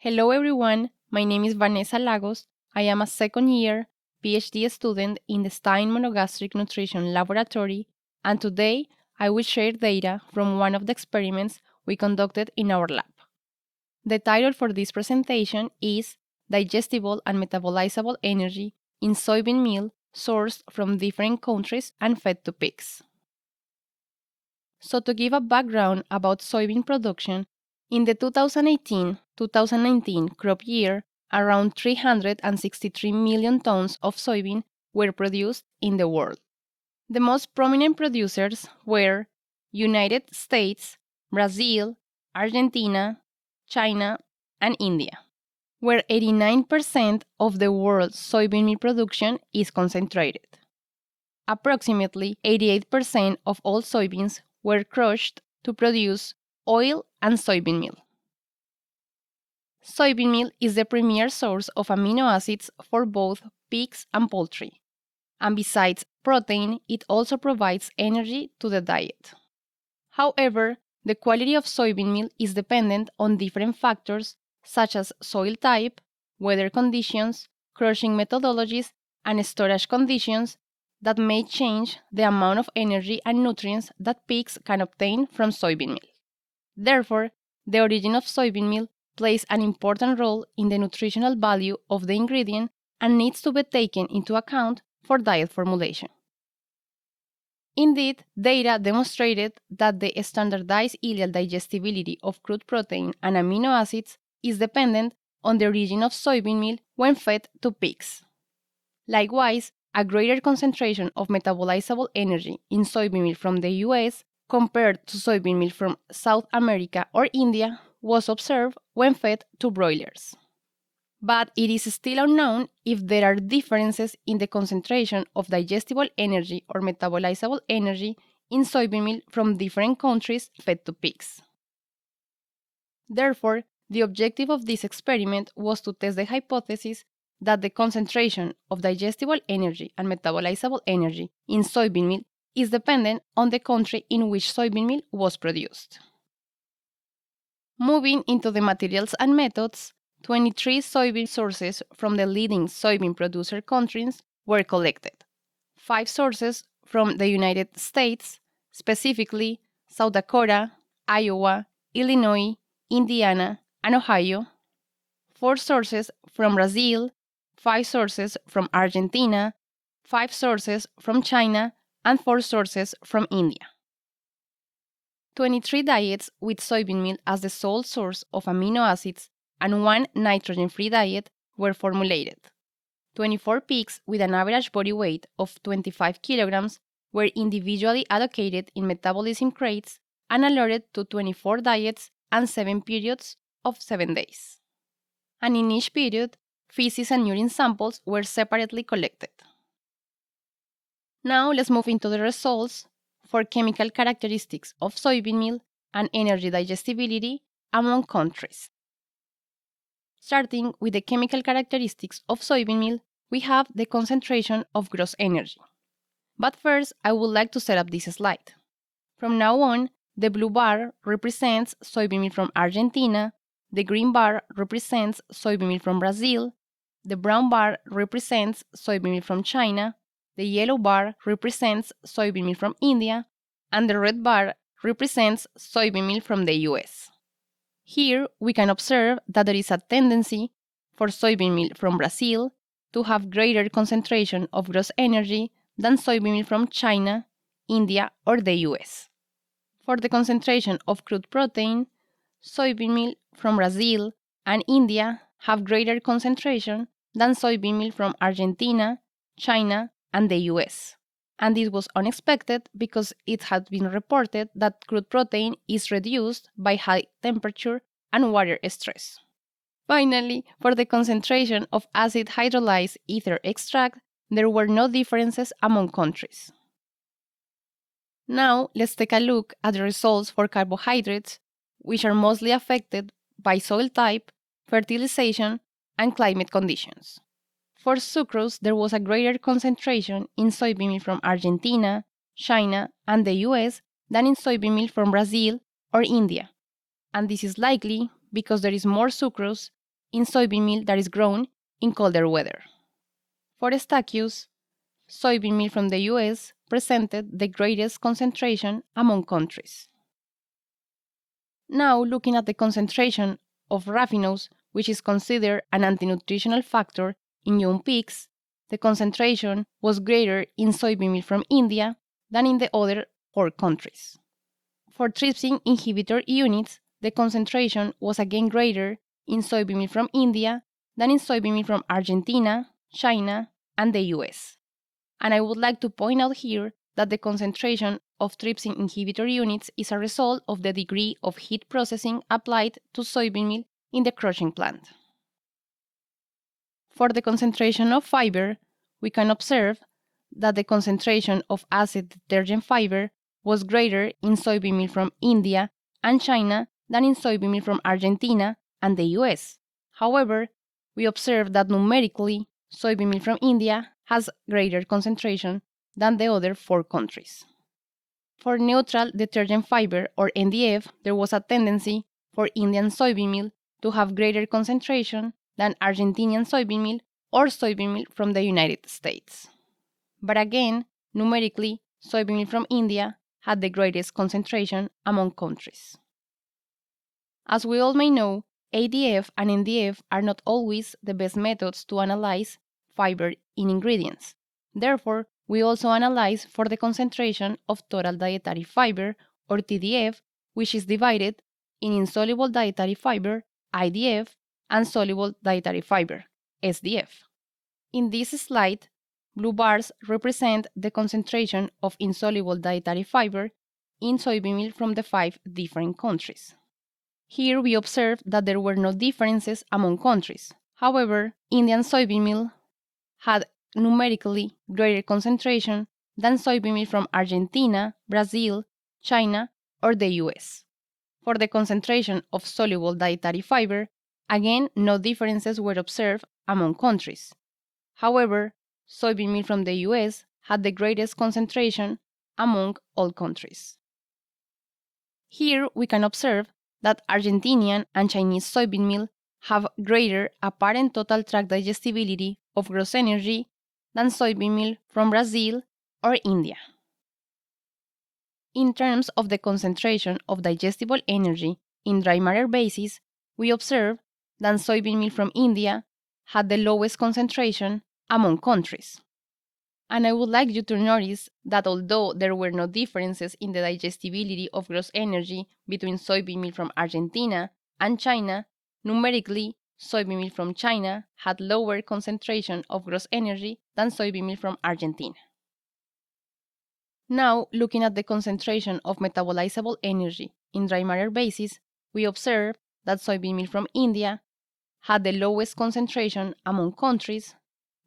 Hello everyone, my name is Vanessa Lagos. I am a second year PhD student in the Stein Monogastric Nutrition Laboratory, and today I will share data from one of the experiments we conducted in our lab. The title for this presentation is Digestible and Metabolizable Energy in Soybean Meal Sourced from Different Countries and Fed to Pigs. So to give a background about soybean production, in the 2018-2019 crop year, around 363 million tons of soybean were produced in the world. The most prominent producers were United States, Brazil, Argentina, China, and India, where 89% of the world's soybean meal production is concentrated. Approximately 88% of all soybeans were crushed to produce oil and soybean meal. Soybean meal is the premier source of amino acids for both pigs and poultry, and besides protein, it also provides energy to the diet. However, the quality of soybean meal is dependent on different factors such as soil type, weather conditions, crushing methodologies, and storage conditions that may change the amount of energy and nutrients that pigs can obtain from soybean meal. Therefore, the origin of soybean meal plays an important role in the nutritional value of the ingredient and needs to be taken into account for diet formulation. Indeed, data demonstrated that the standardized ileal digestibility of crude protein and amino acids is dependent on the origin of soybean meal when fed to pigs. Likewise, a greater concentration of metabolizable energy in soybean meal from the US compared to soybean meal from South America or India was observed when fed to broilers. But it is still unknown if there are differences in the concentration of digestible energy or metabolizable energy in soybean meal from different countries fed to pigs. Therefore, the objective of this experiment was to test the hypothesis that the concentration of digestible energy and metabolizable energy in soybean meal is dependent on the country in which soybean meal was produced. Moving into the materials and methods, 23 soybean sources from the leading soybean producer countries were collected. 5 sources from the United States, specifically South Dakota, Iowa, Illinois, Indiana, and Ohio. 4 sources from Brazil, 5 sources from Argentina, 5 sources from China, and 4 sources from India. 23 diets with soybean meal as the sole source of amino acids and 1 nitrogen-free diet were formulated. 24 pigs with an average body weight of 25 kilograms were individually allocated in metabolism crates and allotted to 24 diets and 7 periods of 7 days. And in each period, feces and urine samples were separately collected. Now let's move into the results for chemical characteristics of soybean meal and energy digestibility among countries. Starting with the chemical characteristics of soybean meal, we have the concentration of gross energy. But first, I would like to set up this slide. From now on, the blue bar represents soybean meal from Argentina, the green bar represents soybean meal from Brazil, the brown bar represents soybean meal from China, the yellow bar represents soybean meal from India, and the red bar represents soybean meal from the US. Here, we can observe that there is a tendency for soybean meal from Brazil to have greater concentration of gross energy than soybean meal from China, India, or the US. For the concentration of crude protein, soybean meal from Brazil and India have greater concentration than soybean meal from Argentina, China, and the US. And this was unexpected because it had been reported that crude protein is reduced by high temperature and water stress. Finally, for the concentration of acid hydrolyzed ether extract, there were no differences among countries. Now, let's take a look at the results for carbohydrates, which are mostly affected by soil type, fertilization, and climate conditions. For sucrose, there was a greater concentration in soybean meal from Argentina, China, and the US than in soybean meal from Brazil or India, and this is likely because there is more sucrose in soybean meal that is grown in colder weather. For Stachys, soybean meal from the US presented the greatest concentration among countries. Now, looking at the concentration of raffinose, which is considered an anti-nutritional factor in young pigs, the concentration was greater in soybean meal from India than in the other 4 countries. For trypsin inhibitor units, the concentration was again greater in soybean meal from India than in soybean meal from Argentina, China, and the US. And I would like to point out here that the concentration of trypsin inhibitor units is a result of the degree of heat processing applied to soybean meal in the crushing plant. For the concentration of fiber, we can observe that the concentration of acid detergent fiber was greater in soybean meal from India and China than in soybean meal from Argentina and the US. However, we observe that numerically, soybean meal from India has greater concentration than the other 4 countries. For neutral detergent fiber, or NDF, there was a tendency for Indian soybean meal to have greater concentration than Argentinian soybean meal or soybean meal from the United States. But again, numerically, soybean meal from India had the greatest concentration among countries. As we all may know, ADF and NDF are not always the best methods to analyze fiber in ingredients. Therefore, we also analyze for the concentration of total dietary fiber, or TDF, which is divided in insoluble dietary fiber, IDF, and soluble dietary fiber, SDF. In this slide, blue bars represent the concentration of insoluble dietary fiber in soybean meal from the 5 different countries. Here we observe that there were no differences among countries. However, Indian soybean meal had numerically greater concentration than soybean meal from Argentina, Brazil, China, or the US. For the concentration of soluble dietary fiber, again, no differences were observed among countries. However, soybean meal from the US had the greatest concentration among all countries. Here we can observe that Argentinian and Chinese soybean meal have greater apparent total tract digestibility of gross energy than soybean meal from Brazil or India. In terms of the concentration of digestible energy in dry matter bases, we observe that soybean meal from India had the lowest concentration among countries. And I would like you to notice that although there were no differences in the digestibility of gross energy between soybean meal from Argentina and China, numerically, soybean meal from China had lower concentration of gross energy than soybean meal from Argentina. Now, looking at the concentration of metabolizable energy in dry matter bases, we observe that soybean meal from India had the lowest concentration among countries,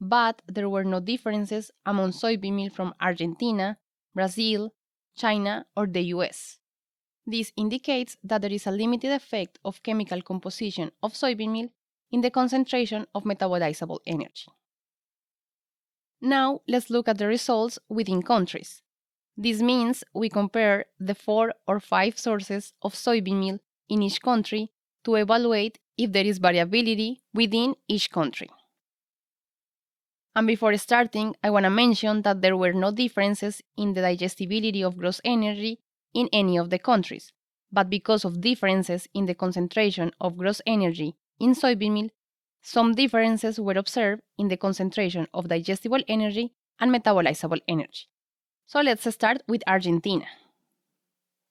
but there were no differences among soybean meal from Argentina, Brazil, China, or the US. This indicates that there is a limited effect of chemical composition of soybean meal in the concentration of metabolizable energy. Now, let's look at the results within countries. This means we compare the 4 or 5 sources of soybean meal in each country to evaluate if there is variability within each country. And before starting, I want to mention that there were no differences in the digestibility of gross energy in any of the countries, but because of differences in the concentration of gross energy in soybean meal, some differences were observed in the concentration of digestible energy and metabolizable energy. So let's start with Argentina.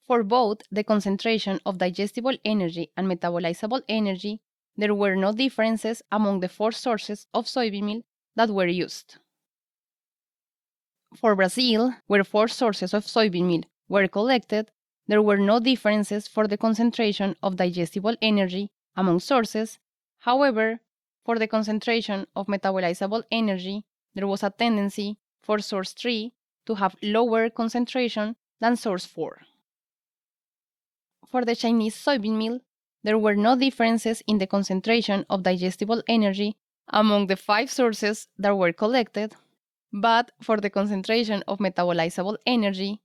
For both the concentration of digestible energy and metabolizable energy, there were no differences among the 4 sources of soybean meal that were used. For Brazil, where 4 sources of soybean meal were collected, there were no differences for the concentration of digestible energy among sources. However, for the concentration of metabolizable energy, there was a tendency for source 3 to have lower concentration than source 4. For the Chinese soybean meal, there were no differences in the concentration of digestible energy among the 5 sources that were collected, but for the concentration of metabolizable energy,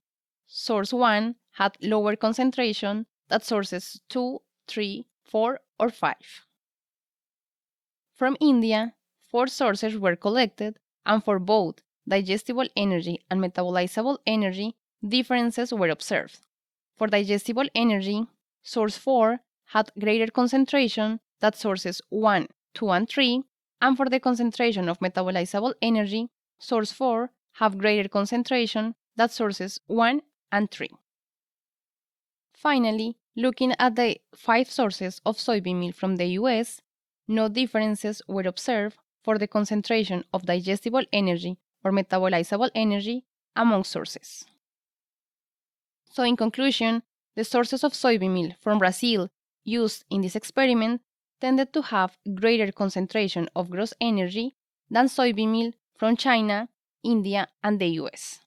source 1 had lower concentration than sources 2, 3, 4, or 5. From India, 4 sources were collected, and for both digestible energy and metabolizable energy, differences were observed. For digestible energy, source 4 had greater concentration than sources 1, 2, and 3, and for the concentration of metabolizable energy, source 4 have greater concentration than sources 1 and 3. Finally, looking at the 5 sources of soybean meal from the US, no differences were observed for the concentration of digestible energy or metabolizable energy among sources. So in conclusion, the sources of soybean meal from Brazil used in this experiment tended to have greater concentration of gross energy than soybean meal from China, India, and the US.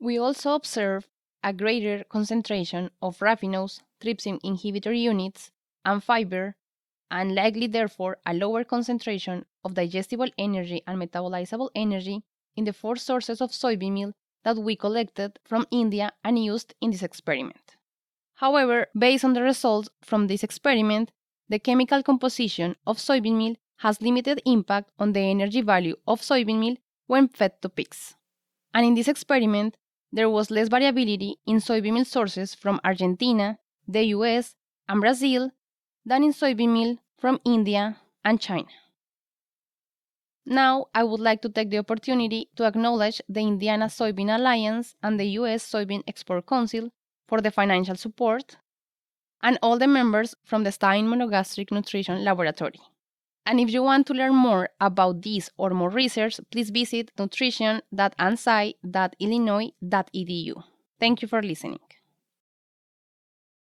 We also observed a greater concentration of raffinose, trypsin inhibitor units, and fiber, and likely therefore a lower concentration of digestible energy and metabolizable energy in the 4 sources of soybean meal that we collected from India and used in this experiment. However, based on the results from this experiment, the chemical composition of soybean meal has limited impact on the energy value of soybean meal when fed to pigs. And in this experiment, there was less variability in soybean meal sources from Argentina, the US, and Brazil than in soybean meal from India and China. Now, I would like to take the opportunity to acknowledge the Indiana Soybean Alliance and the US Soybean Export Council for the financial support, and all the members from the Stein Monogastric Nutrition Laboratory. And if you want to learn more about this or more research, please visit nutrition.ansai.illinois.edu. Thank you for listening.